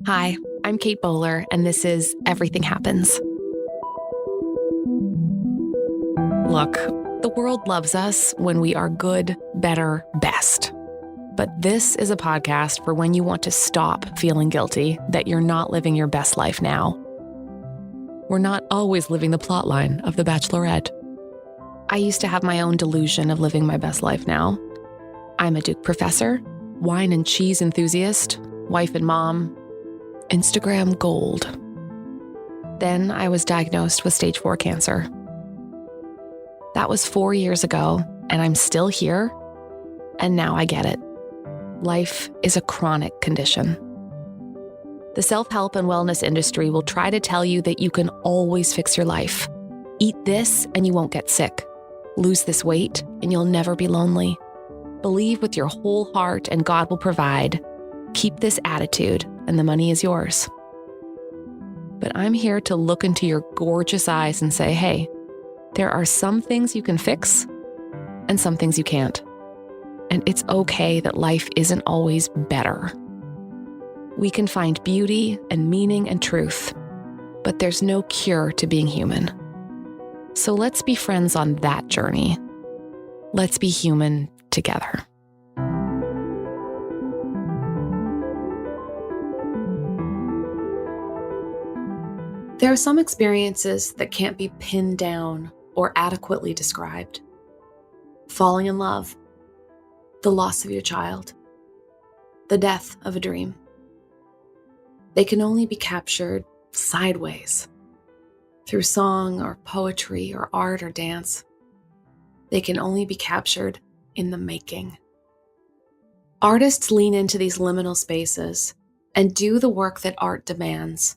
Hi, I'm Kate Bowler, and this is Everything Happens. Look, the world loves us when we are good, better, best. But this is a podcast for when you want to stop feeling guilty that you're not living your best life now. We're not always living the plotline of The Bachelorette. I used to have my own delusion of living my best life now. I'm a Duke professor, wine and cheese enthusiast, wife and mom, Instagram gold. Then I was diagnosed with stage 4 cancer. That was 4 years ago, and I'm still here, and now I get it. Life is a chronic condition. The self-help and wellness industry will try to tell you that you can always fix your life. Eat this and you won't get sick. Lose this weight and you'll never be lonely. Believe with your whole heart and God will provide. Keep this attitude and the money is yours. But I'm here to look into your gorgeous eyes and say, hey, there are some things you can fix and some things you can't. And it's okay that life isn't always better. We can find beauty and meaning and truth, but there's no cure to being human. So let's be friends on that journey. Let's be human together. There are some experiences that can't be pinned down or adequately described. Falling in love, the loss of your child, the death of a dream. They can only be captured sideways, through song or poetry or art or dance. They can only be captured in the making. Artists lean into these liminal spaces and do the work that art demands,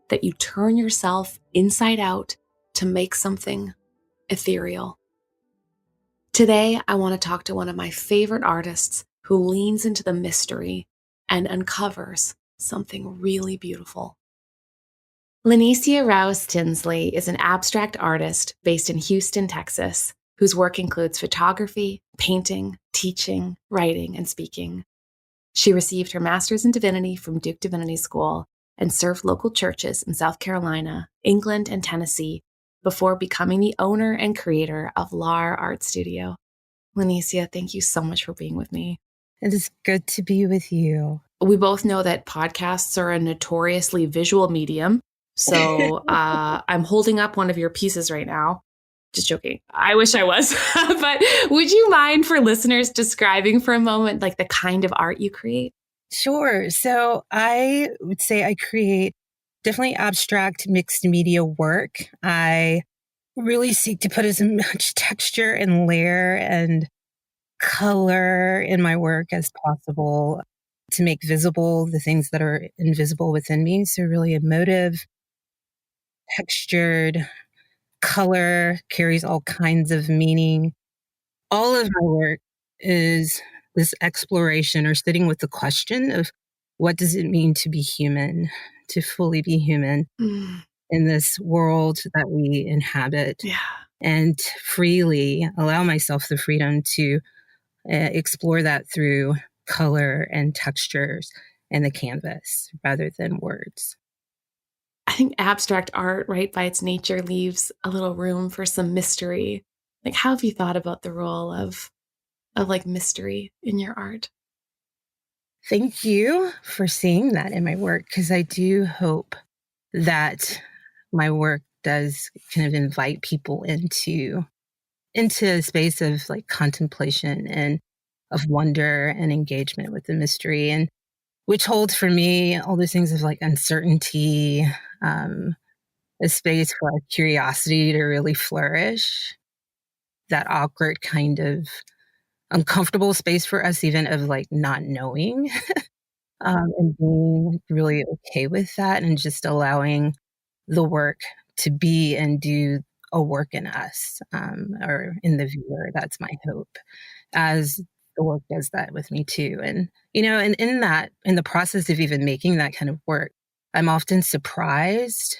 that you turn yourself inside out to make something ethereal. Today, I want to talk to one of my favorite artists who leans into the mystery and uncovers something really beautiful. Lanecia Rouse Tinsley is an abstract artist based in Houston, Texas, whose work includes photography, painting, teaching, writing, and speaking. She received her master's in divinity from Duke Divinity School and served local churches in South Carolina, England, and Tennessee before becoming the owner and creator of LAR Art Studio. Lanecia, thank you so much for being with me. It is good to be with you. We both know that podcasts are a notoriously visual medium. So I'm holding up one of your pieces right now. Just joking. I wish I was. But would you mind for listeners describing for a moment like the kind of art you create? Sure. So I would say I create definitely abstract mixed media work. I really seek to put as much texture and layer and color in my work as possible to make visible the things that are invisible within me. So really emotive, textured, color carries all kinds of meaning. All of my work is this exploration or sitting with the question of what does it mean to be human, to fully be human in this world that we inhabit, and freely allow myself the freedom to explore that through color and textures and the canvas rather than words. I think abstract art, right, by its nature, leaves a little room for some mystery. Like, how have you thought about the role of like mystery in your art? Thank you for seeing that in my work, because I do hope that my work does kind of invite people into a space of like contemplation and of wonder and engagement with the mystery, and which holds for me all those things of like uncertainty, a space for our curiosity to really flourish, that awkward kind of uncomfortable space for us even of like not knowing, and being really okay with that and just allowing the work to be and do a work in us, or in the viewer. That's my hope, as the work does that with me too. And, and in the process of even making that kind of work, I'm often surprised.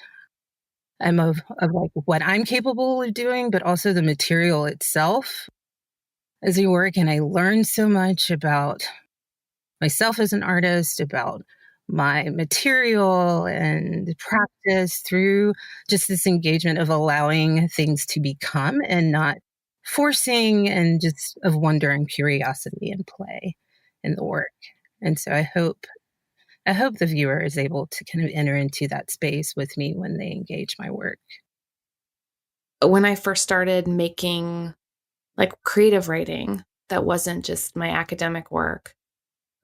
I'm of like what I'm capable of doing, but also the material itself as we work. And I learn so much about myself as an artist, about my material and practice through just this engagement of allowing things to become and not forcing, and just of wonder and curiosity and play in the work. And so I hope the viewer is able to kind of enter into that space with me when they engage my work. When I first started making like creative writing that wasn't just my academic work,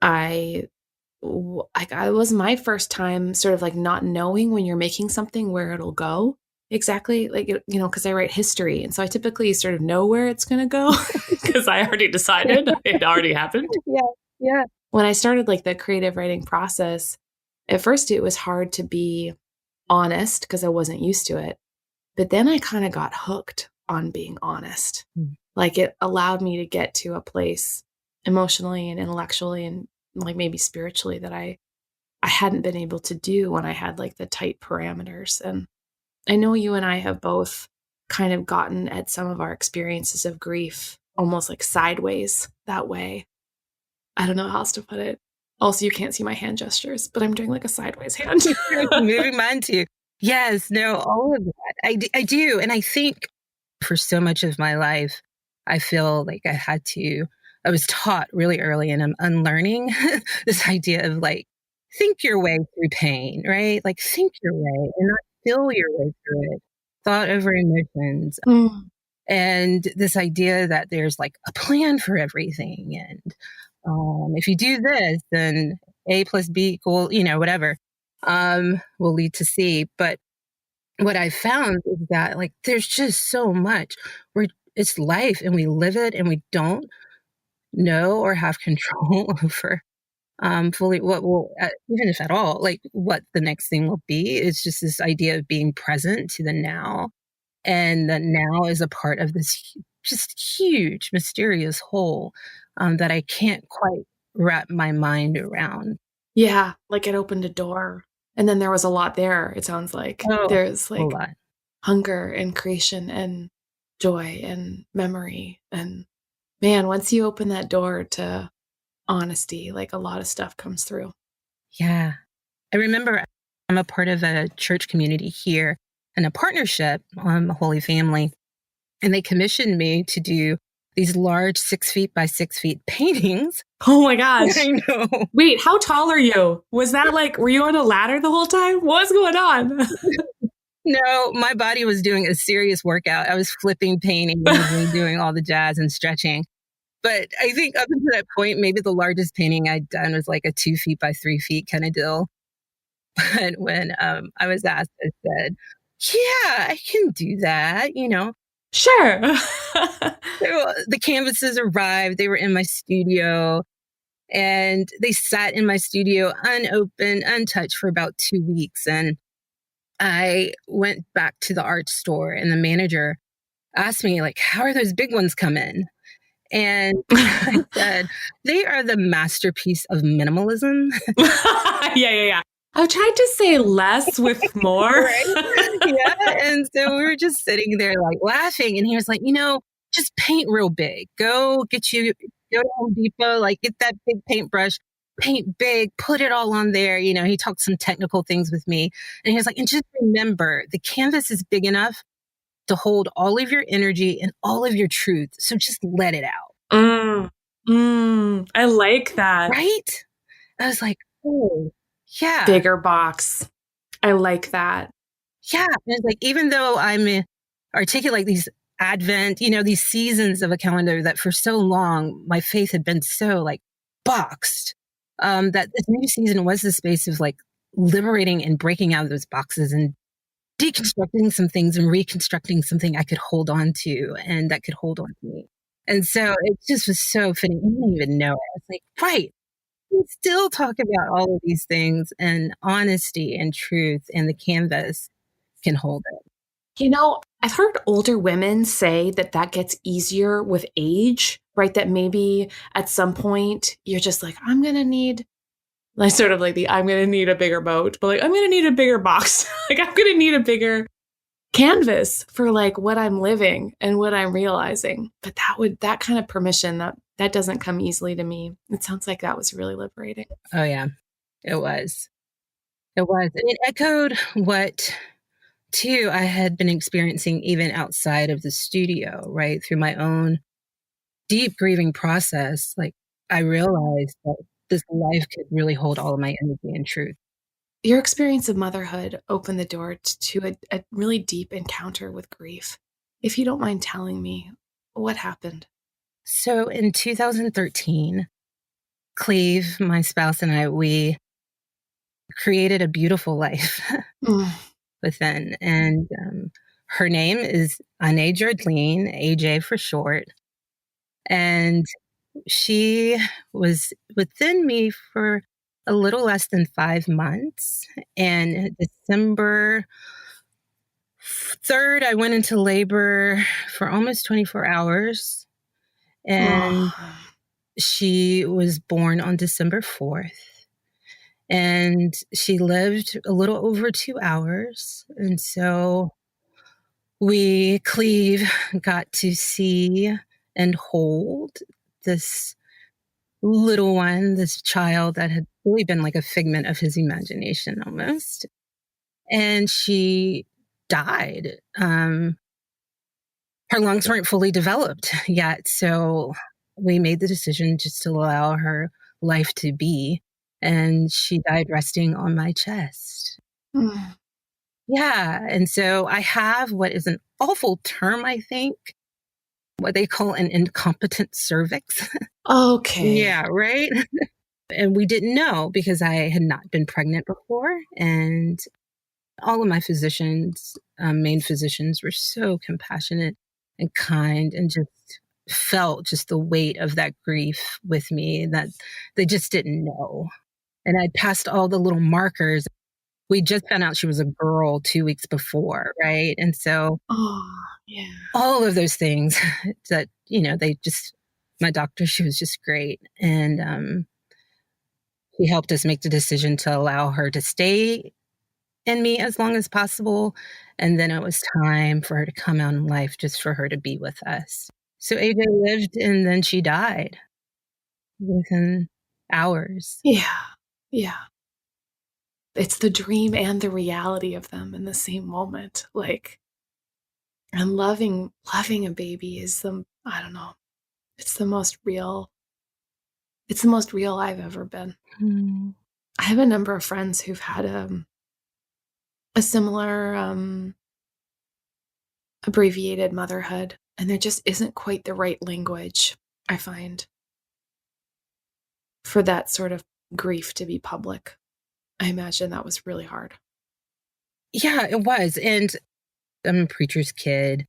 I it was my first time sort of like not knowing when you're making something where it'll go exactly, like, because I write history. And so I typically sort of know where it's going to go because I already decided it already happened. Yeah, yeah. When I started like the creative writing process, at first it was hard to be honest because I wasn't used to it. But then I kind of got hooked on being honest. Mm. Like it allowed me to get to a place emotionally and intellectually and like maybe spiritually that I hadn't been able to do when I had like the tight parameters. And I know you and I have both kind of gotten at some of our experiences of grief almost like sideways that way. I don't know how else to put it. Also, you can't see my hand gestures, but I'm doing like a sideways hand. Moving mine too. Yes, no, all of that. I do. And I think for so much of my life, I feel like I was taught really early, and I'm unlearning this idea of like, think your way through pain, right? Like, think your way and not feel your way through it. Thought over emotions. Mm. And this idea that there's like a plan for everything. And if you do this, then A plus B equal, whatever, will lead to C. But what I found is that like there's just so much where it's life and we live it and we don't know or have control over fully what will, even if at all, like what the next thing will be. It's just this idea of being present to the now, and that now is a part of this just huge mysterious whole that I can't quite wrap my mind around. Yeah, like it opened a door. And then there was a lot there, it sounds like. Oh, There's a like lot. hunger and creation and joy and memory. And man, once you open that door to honesty, like a lot of stuff comes through. Yeah. I remember I'm a part of a church community here and a partnership on Holy Family. And they commissioned me to do these large 6 feet by 6 feet paintings. Oh my gosh. I know. Wait, how tall are you? Was that like, were you on a ladder the whole time? What's going on? No, my body was doing a serious workout. I was flipping paintings and doing all the jazz and stretching. But I think up until that point, maybe the largest painting I'd done was like a 2 feet by 3 feet kind of deal. But when I was asked, I said, yeah, I can do that, Sure. So the canvases arrived. They were in my studio, and they sat in my studio unopened, untouched for about 2 weeks. And I went back to the art store, and the manager asked me, like, how are those big ones come in? And I said, they are the masterpiece of minimalism. Yeah. I tried to say less with more. Right? Yeah. And so we were just sitting there like laughing. And he was like, just paint real big. Go to Home Depot, like get that big paintbrush, paint big, put it all on there. He talked some technical things with me. And he was like, and just remember, the canvas is big enough to hold all of your energy and all of your truth. So just let it out. I like that. Right? I was like, oh, yeah. Bigger box. I like that. Yeah. And it's like, even though I'm articulate these Advent, these seasons of a calendar that for so long, my faith had been so like boxed, that this new season was the space of like liberating and breaking out of those boxes and deconstructing some things and reconstructing something I could hold on to and that could hold on to me. And so it just was so fitting. I didn't even know it. I was like, right. We still talk about all of these things, and honesty and truth, and the canvas can hold it. I've heard older women say that gets easier with age, right? That maybe at some point you're just like, I'm going to need, like sort of like I'm going to need a bigger boat, but like, I'm going to need a bigger box. Like, I'm going to need a bigger canvas for like what I'm living and what I'm realizing. But that kind of permission, that doesn't come easily to me. It sounds like that was really liberating. Oh, yeah. It was. It was. And it echoed what, too, I had been experiencing even outside of the studio, right? Through my own deep grieving process, like, I realized that this life could really hold all of my energy and truth. Your experience of motherhood opened the door to a really deep encounter with grief. If you don't mind telling me, what happened? So in 2013, Cleve, my spouse, and I, we created a beautiful life Mm. within. And her name is Ane Jardine, AJ for short. And she was within me for a little less than 5 months. And December 3rd, I went into labor for almost 24 hours. And Oh. she was born on December 4th. And she lived a little over 2 hours. And so Cleve, got to see and hold this little one, this child that had really been like a figment of his imagination almost. And she died. Her lungs weren't fully developed yet. So we made the decision just to allow her life to be. And she died resting on my chest. Mm. Yeah. And so I have what is an awful term, I think, what they call an incompetent cervix. Okay. Yeah, right. And we didn't know because I had not been pregnant before. And all of my physicians, main physicians, were so compassionate and kind and just felt just the weight of that grief with me that they just didn't know. And I'd passed all the little markers. We just found out she was a girl 2 weeks before, right? And so Oh, yeah. all of those things that, my doctor, she was just great. And she helped us make the decision to allow her to stay in me as long as possible. And then it was time for her to come out in life, just for her to be with us. So AJ lived and then she died within hours. Yeah. Yeah. It's the dream and the reality of them in the same moment. Like, and loving a baby is I don't know, it's the most real I've ever been. Mm. I have a number of friends who've had a similar abbreviated motherhood, and there just isn't quite the right language, I find, for that sort of grief to be public. I imagine that was really hard. Yeah, it was. And I'm a preacher's kid.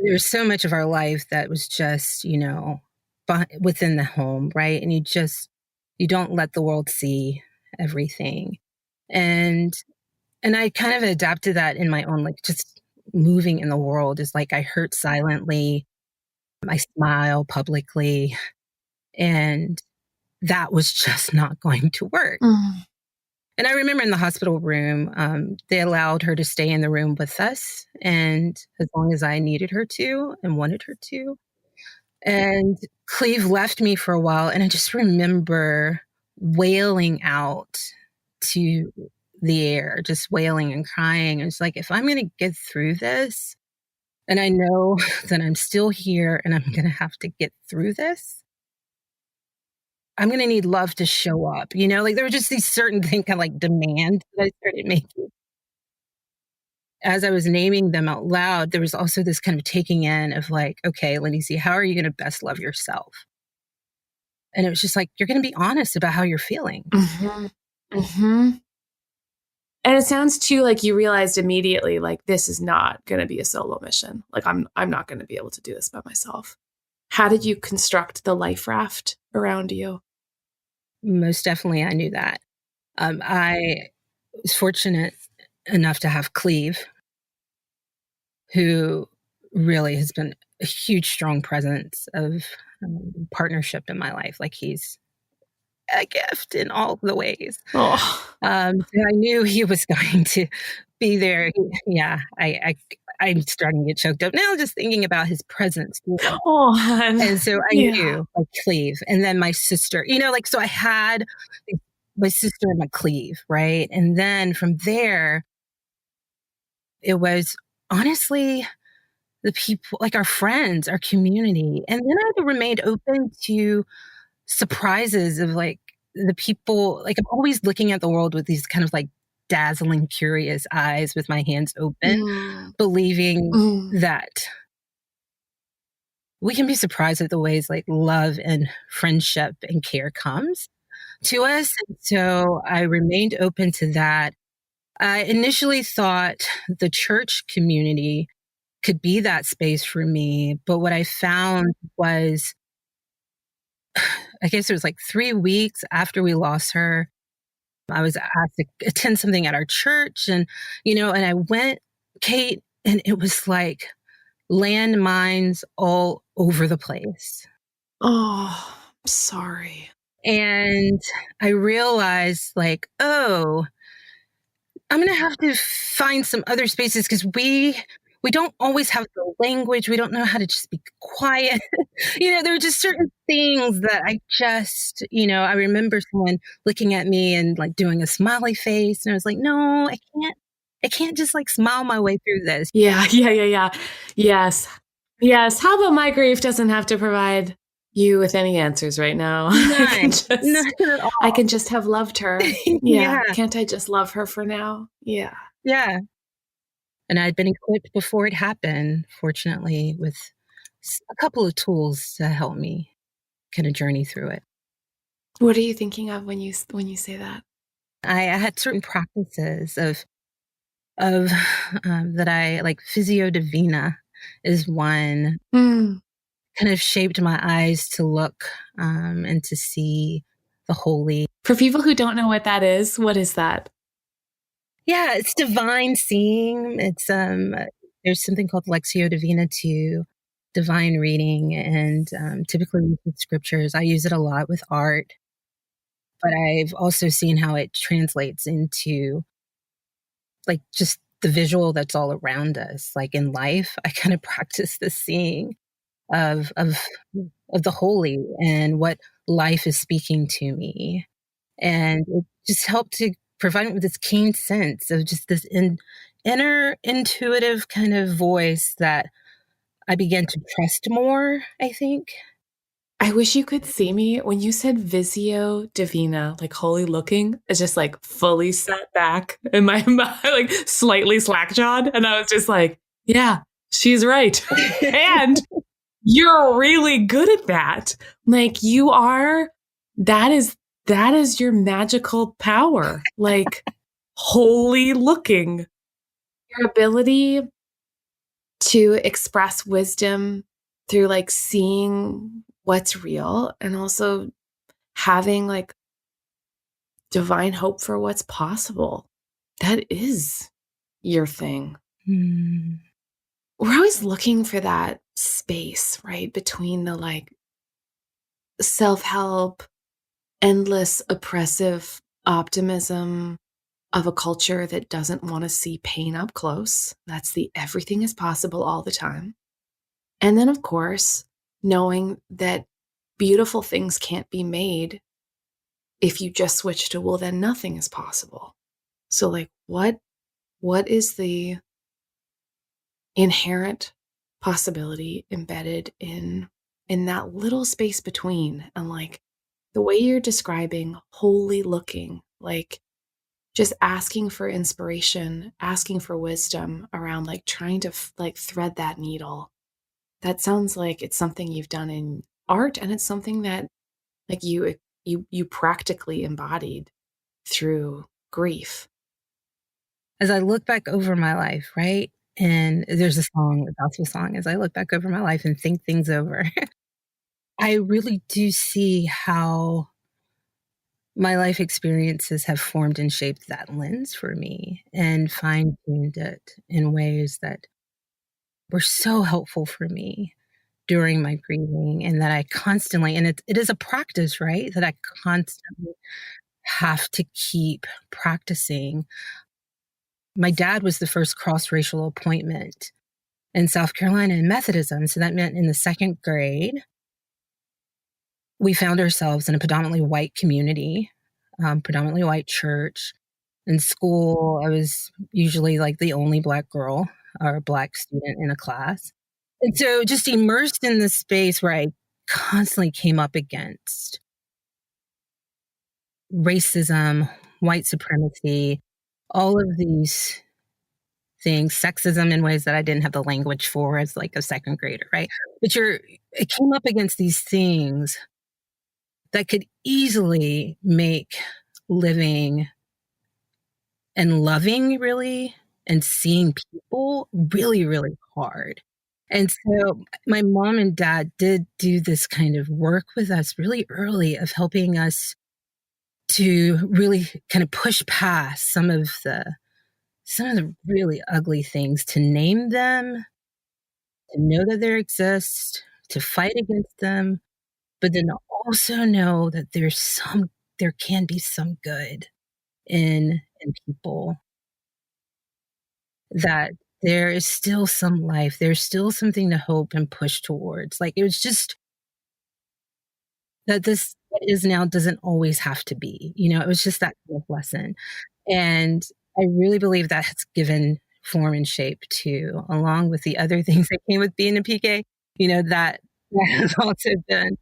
There's so much of our life that was just, within the home, right? And you don't let the world see everything. And I kind of adapted that in my own, like, just moving in the world is like I hurt silently, I smile publicly, and that was just not going to work. Mm. And I remember in the hospital room, they allowed her to stay in the room with us, and as long as I needed her to and wanted her to. And Cleve left me for a while, and I just remember wailing out to the air, just wailing and crying. It's like, if I'm going to get through this, and I know that I'm still here and I'm going to have to get through this, I'm going to need love to show up. Like there were just these certain things, kind of like demands that I started making. As I was naming them out loud, there was also this kind of taking in of like, okay, Lenicia, how are you going to best love yourself? And it was just like, you're going to be honest about how you're feeling. Mm-hmm. Mm-hmm. And it sounds too like you realized immediately, like, this is not going to be a solo mission. Like, I'm not going to be able to do this by myself. How did you construct the life raft around you? Most definitely, I knew that. I was fortunate enough to have Cleve, who really has been a huge, strong presence of partnership in my life. Like he's a gift in all the ways. Oh, So I knew he was going to be there. Yeah, I'm starting to get choked up now just thinking about his presence. oh, And so I yeah. knew, like, Cleve, and then my sister, like, so I had my sister McCleve, right? And then from there, it was honestly the people, like our friends, our community. And then I remained open to surprises of like the people, like I'm always looking at the world with these kind of like dazzling, curious eyes with my hands open, Mm. believing Mm. that we can be surprised at the ways like love and friendship and care comes to us. And so I remained open to that. I initially thought the church community could be that space for me. But what I found was, I guess it was like 3 weeks after we lost her, I was asked to attend something at our church. And I went, Kate, and it was like landmines all over the place. Oh, I'm sorry. And I realized, like, oh, I'm gonna have to find some other spaces because we don't always have the language. We don't know how to just be quiet. There are just certain things that I remember someone looking at me and like doing a smiley face, and I was like, no, I can't just like smile my way through this. Yeah. Yes. Yes. How about my grief doesn't have to provide you with any answers right now? None, none at all. I can just have loved her. Yeah. Yeah. Can't I just love her for now? Yeah. Yeah. And I'd been equipped before it happened, fortunately, with a couple of tools to help me kind of journey through it. What are you thinking of when you say that? I had certain practices of that I like. Physio Divina is one. Mm. Kind of shaped my eyes to look and to see the holy. For people who don't know what that is, what is that? Yeah, it's divine seeing. It's there's something called Lectio Divina too, divine reading, and typically with scriptures. I use it a lot with art, but I've also seen how it translates into like just the visual that's all around us. Like in life, I kind of practice the seeing of the holy and what life is speaking to me. And it just helped to provide me with this keen sense of just this inner intuitive kind of voice that I began to trust more, I think. I wish you could see me when you said Visio Divina, like holy looking. It's just like fully sat back in my like slightly slack-jawed. And I was just like, yeah, she's right. And you're really good at that. Like you are, that is your magical power. Like holy looking. Your ability to express wisdom through like seeing what's real and also having like divine hope for what's possible. That is your thing. Hmm. We're always looking for that space, right? Between the like self-help, endless oppressive optimism of a culture that doesn't want to see pain up close. That's the everything is possible all the time. And then, of course, knowing that beautiful things can't be made if you just switch to, well, then nothing is possible. So like, what is the inherent possibility embedded in that little space between? And like the way you're describing holy looking, like just asking for inspiration, asking for wisdom around like trying to like thread that needle. That sounds like it's something you've done in art, and it's something that like you practically embodied through grief. As I look back over my life, right? And there's a song, a gospel song, as I look back over my life and think things over, I really do see how my life experiences have formed and shaped that lens for me and fine-tuned it in ways that were so helpful for me during my grieving, and that I constantly, and it is a practice, right? That I constantly have to keep practicing. My dad was the first cross-racial appointment in South Carolina in Methodism. So that meant in the second grade, we found ourselves in a predominantly white community predominantly white church. In school, I was usually like the only Black girl or Black student in a class. And so just immersed in this space where I constantly came up against racism, white supremacy, all of these things, sexism in ways that I didn't have the language for as like a second grader, right? But it came up against these things that could easily make living and loving really and seeing people really, really hard. And so my mom and dad did do this kind of work with us really early of helping us to really kind of push past some of the really ugly things, to name them, to know that they exist, to fight against them, but then to also know that there can be some good in people, that there is still some life, there's still something to hope and push towards. Like, it was just that this what is now doesn't always have to be, it was just that kind of lesson. And I really believe that has given form and shape too, along with the other things that came with being a PK, that has also been,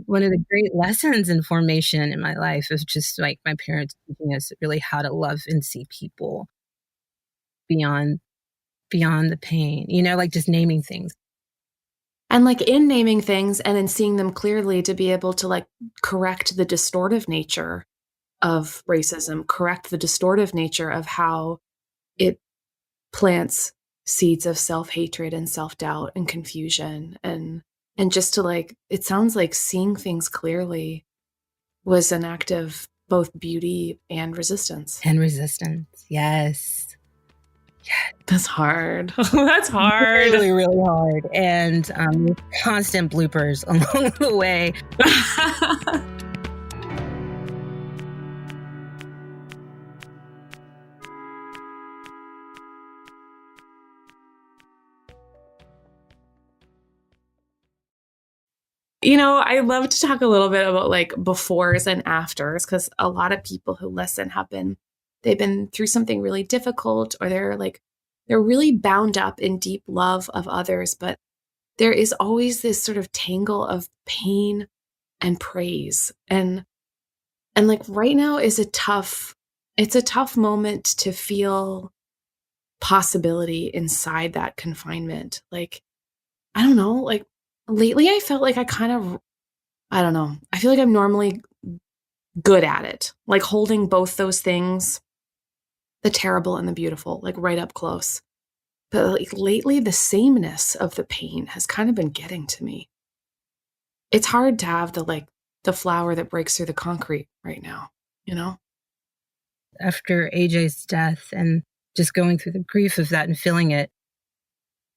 one of the great lessons in formation in my life is just, like, my parents teaching us really how to love and see people beyond the pain, like, just naming things. And like in naming things and in seeing them clearly to be able to like correct the distortive nature of racism, correct the distortive nature of how it plants seeds of self-hatred and self-doubt and confusion and just to like it sounds like seeing things clearly was an act of both beauty and resistance. And resistance, yes. That's hard. That's hard. Really, really hard. And constant bloopers along the way. I love to talk a little bit about like befores and afters because a lot of people who listen they've been through something really difficult or they're really bound up in deep love of others, but there is always this sort of tangle of pain and praise. And like right now it's a tough moment to feel possibility inside that confinement. Like, I don't know, like lately I felt like I don't know. I feel like I'm normally good at it, like holding both those things, the terrible and the beautiful, like right up close. But like lately, the sameness of the pain has kind of been getting to me. It's hard to have the flower that breaks through the concrete right now, After AJ's death and just going through the grief of that and feeling it,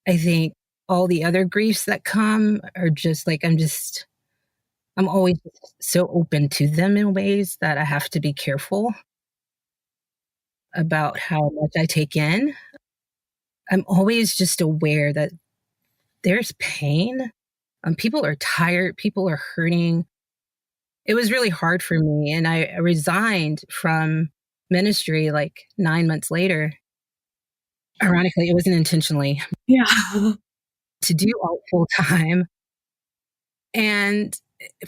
I think all the other griefs that come are just like, I'm always so open to them in ways that I have to be careful about how much I take in. I'm always just aware that there's pain. People are tired. People are hurting. It was really hard for me. And I resigned from ministry like 9 months later. Ironically, it wasn't intentionally. Yeah. To do art full time. And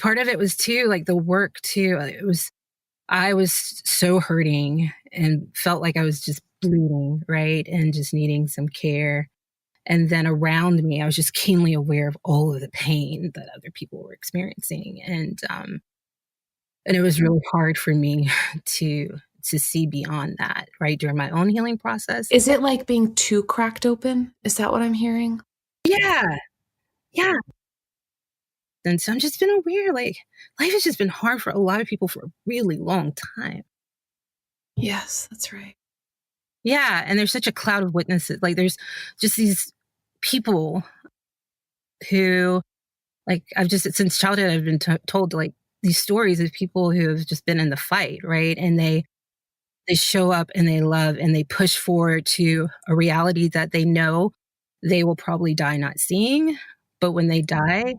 part of it was too, like the work too. I was so hurting and felt like I was just bleeding, right? And just needing some care. And then around me, I was just keenly aware of all of the pain that other people were experiencing. And it was really hard for me to see beyond that, right? During my own healing process. Is it like being too cracked open? Is that what I'm hearing? Yeah. Yeah. And so I've just been aware, like, life has just been hard for a lot of people for a really long time. Yes, that's right. Yeah. And there's such a cloud of witnesses. Like, there's just these people who, like, I've just, since childhood, I've been told, like, these stories of people who have just been in the fight, right? And they show up and they love and they push forward to a reality that they know they will probably die not seeing. But when they die,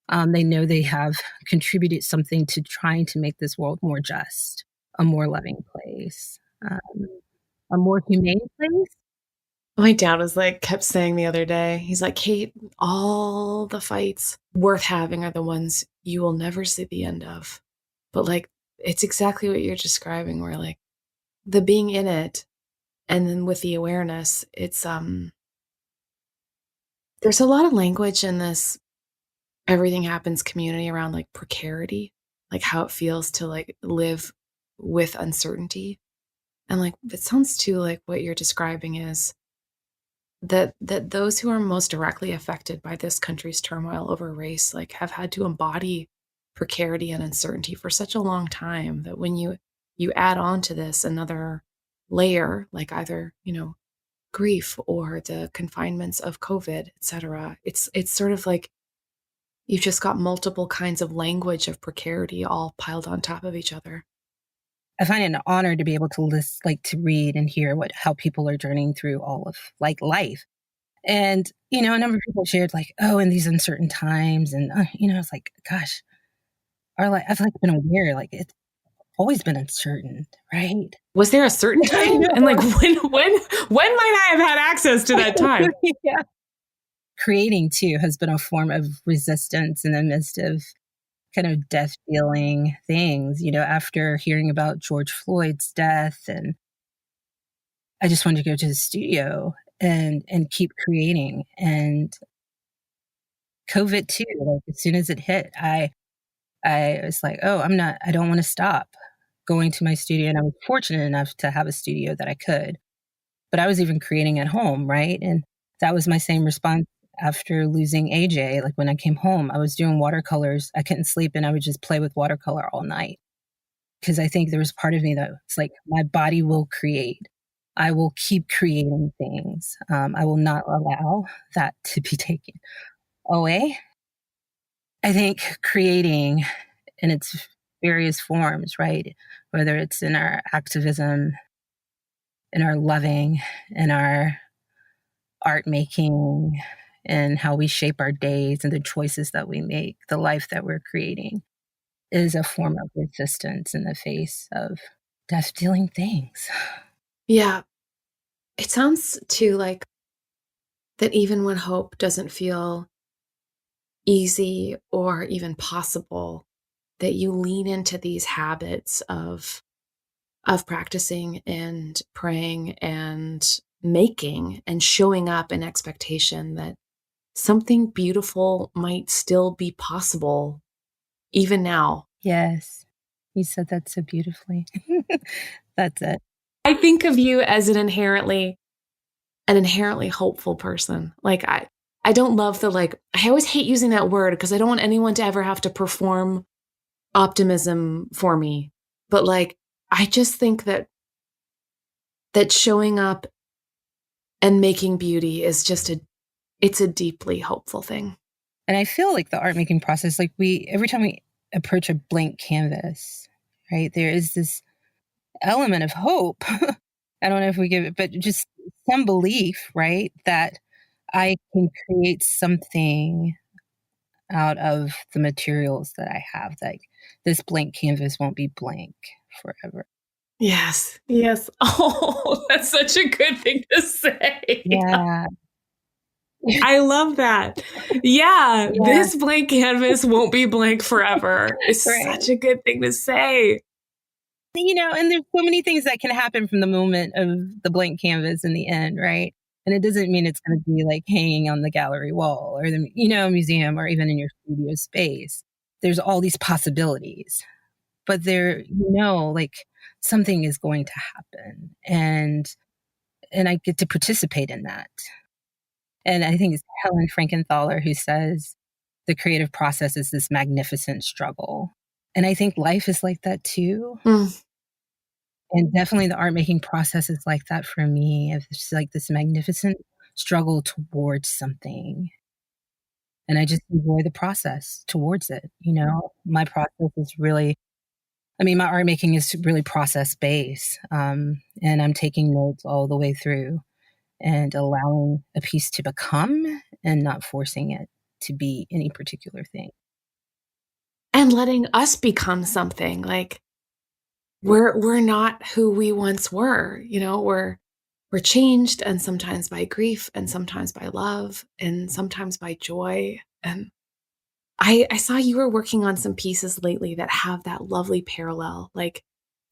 they know they have contributed something to trying to make this world more just. a more loving place, a more humane place. My dad was like, kept saying the other day, he's like, Kate, all the fights worth having are the ones you will never see the end of. But like, it's exactly what you're describing, where like the being in it and then with the awareness, it's, there's a lot of language in this everything happens community around like precarity, like how it feels to like live with uncertainty. And like, it sounds too like what you're describing is that those who are most directly affected by this country's turmoil over race like have had to embody precarity and uncertainty for such a long time that when you add on to this another layer like either grief or the confinements of COVID, etc., it's sort of like you've just got multiple kinds of language of precarity all piled on top of each other. I find it an honor to be able to to read and hear how people are journeying through all of like life. And, a number of people shared like, oh, in these uncertain times. And, it's like, gosh, our life, I've like been aware, like it's always been uncertain, right? Was there a certain time? And like, when might I have had access to that time? Yeah. Creating too has been a form of resistance in the midst of kind of death dealing things, after hearing about George Floyd's death. And I just wanted to go to the studio and keep creating. And COVID too, like as soon as it hit, I was like, oh, I don't want to stop going to my studio. And I was fortunate enough to have a studio that I could, but I was even creating at home, right? And that was my same response after losing AJ. Like when I came home, I was doing watercolors. I couldn't sleep and I would just play with watercolor all night. Because I think there was part of me that was like, my body will create. I will keep creating things. I will not allow that to be taken away. I think creating in its various forms, right? Whether it's in our activism, in our loving, in our art making, and how we shape our days and the choices that we make, the life that we're creating is a form of resistance in the face of death dealing things. Yeah. It sounds too like that even when hope doesn't feel easy or even possible, that you lean into these habits of practicing and praying and making and showing up in expectation that something beautiful might still be possible even now. Yes. You said that so beautifully. That's it. I think of you as an inherently hopeful person. Like I don't love the like, I always hate using that word because I don't want anyone to ever have to perform optimism for me. But like, I just think that showing up and making beauty is just it's a deeply hopeful thing. And I feel like the art making process, like every time we approach a blank canvas, right, there is this element of hope. I don't know if we give it, but just some belief, right, that I can create something out of the materials that I have. Like this blank canvas won't be blank forever. Yes. Yes. Oh, that's such a good thing to say. Yeah. I love that. Yeah, this blank canvas won't be blank forever. It's Right. such a good thing to say. And there's so many things that can happen from the moment of the blank canvas in the end, right? And it doesn't mean it's going to be like hanging on the gallery wall or the, museum or even in your studio space. There's all these possibilities, but like something is going to happen, and I get to participate in that. And I think it's Helen Frankenthaler who says the creative process is this magnificent struggle. And I think life is like that too. Mm. And definitely the art making process is like that for me. It's like this magnificent struggle towards something. And I just enjoy the process towards it. My process is really, my art making is really process based. And I'm taking notes all the way through and allowing a piece to become and not forcing it to be any particular thing. And letting us become something. Like, we're not who we once were. We're changed, and sometimes by grief, and sometimes by love, and sometimes by joy. And I saw you were working on some pieces lately that have that lovely parallel. Like,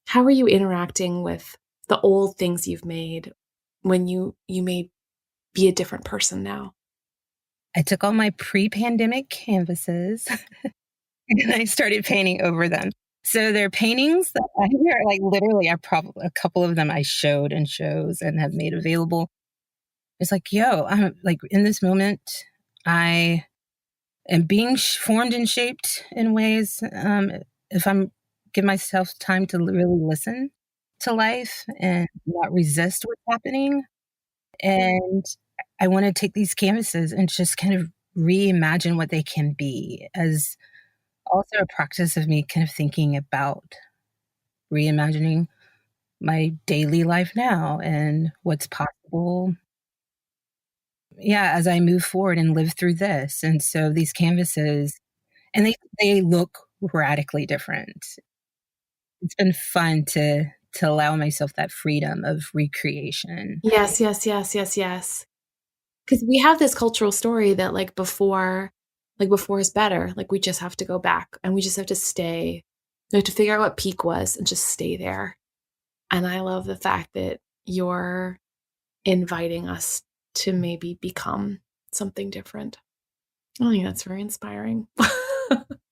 how are you interacting with the old things you've made when you may be a different person now? I took all my pre-pandemic canvases and I started painting over them. So they're paintings that I are like literally I probably a couple of them I showed in shows and have made available. It's like, yo, I'm like in this moment, I am being formed and shaped in ways. If I'm give myself time to really listen to life and not resist what's happening, and I want to take these canvases and just kind of reimagine what they can be as also a practice of me kind of thinking about reimagining my daily life now and what's possible. Yeah, as I move forward and live through this. And so these canvases, and they look radically different. It's been fun to allow myself that freedom of recreation. Yes, yes, yes, yes, yes. Because we have this cultural story that before is better. Like, we just have to go back and we just have to stay. We have to figure out what peak was and just stay there. And I love the fact that you're inviting us to maybe become something different. I think that's very inspiring.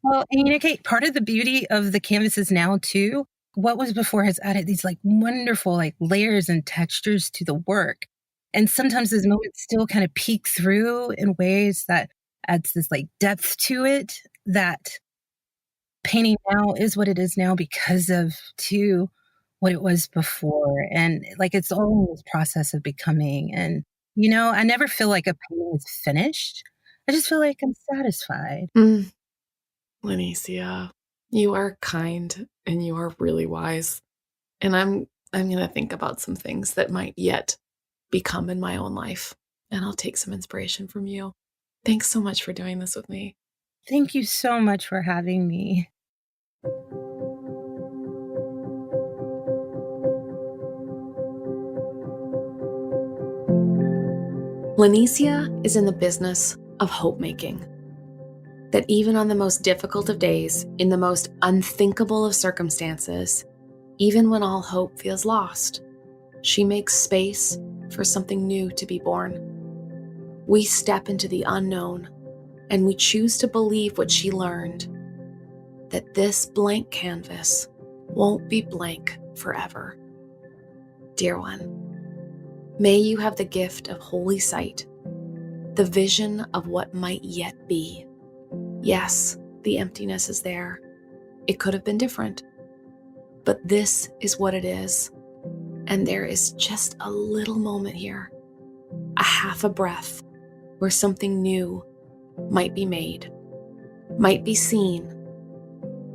Well, and Kate, part of the beauty of the canvases now too, what was before has added these like wonderful like layers and textures to the work. And sometimes those moments still kind of peek through in ways that adds this like depth to it that painting now is what it is now because of too what it was before. And like it's all in this process of becoming. And I never feel like a painting is finished. I just feel like I'm satisfied. Mm, Lenicia, you are kind and you are really wise. And I'm going to think about some things that might yet become in my own life. And I'll take some inspiration from you. Thanks so much for doing this with me. Thank you so much for having me. Lanecia is in the business of hope making. That even on the most difficult of days, in the most unthinkable of circumstances, even when all hope feels lost, she makes space for something new to be born. We step into the unknown, and we choose to believe what she learned, that this blank canvas won't be blank forever. Dear one, may you have the gift of holy sight, the vision of what might yet be. Yes, the emptiness is there. It could have been different, but this is what it is. And there is just a little moment here, a half a breath, where something new might be made, might be seen.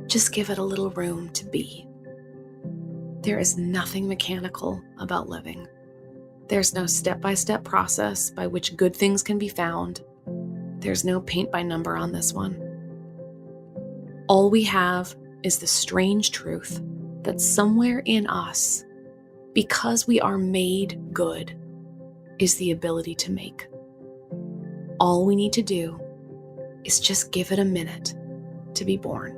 Just give it a little room to be. There is nothing mechanical about living. There's no step-by-step process by which good things can be found. There's no paint by number on this one. All we have is the strange truth that somewhere in us, because we are made good, is the ability to make. All we need to do is just give it a minute to be born.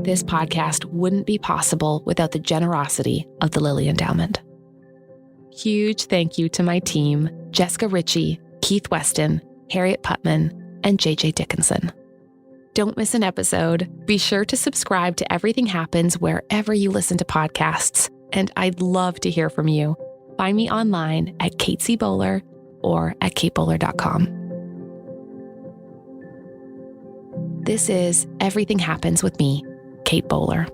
This podcast wouldn't be possible without the generosity of the Lilly Endowment. Huge thank you to my team, Jessica Ritchie, Keith Weston, Harriet Putman, and JJ Dickinson. Don't miss an episode. Be sure to subscribe to Everything Happens wherever you listen to podcasts, and I'd love to hear from you. Find me online at Kate C. Bowler or at katebowler.com. This is Everything Happens with me, Kate Bowler.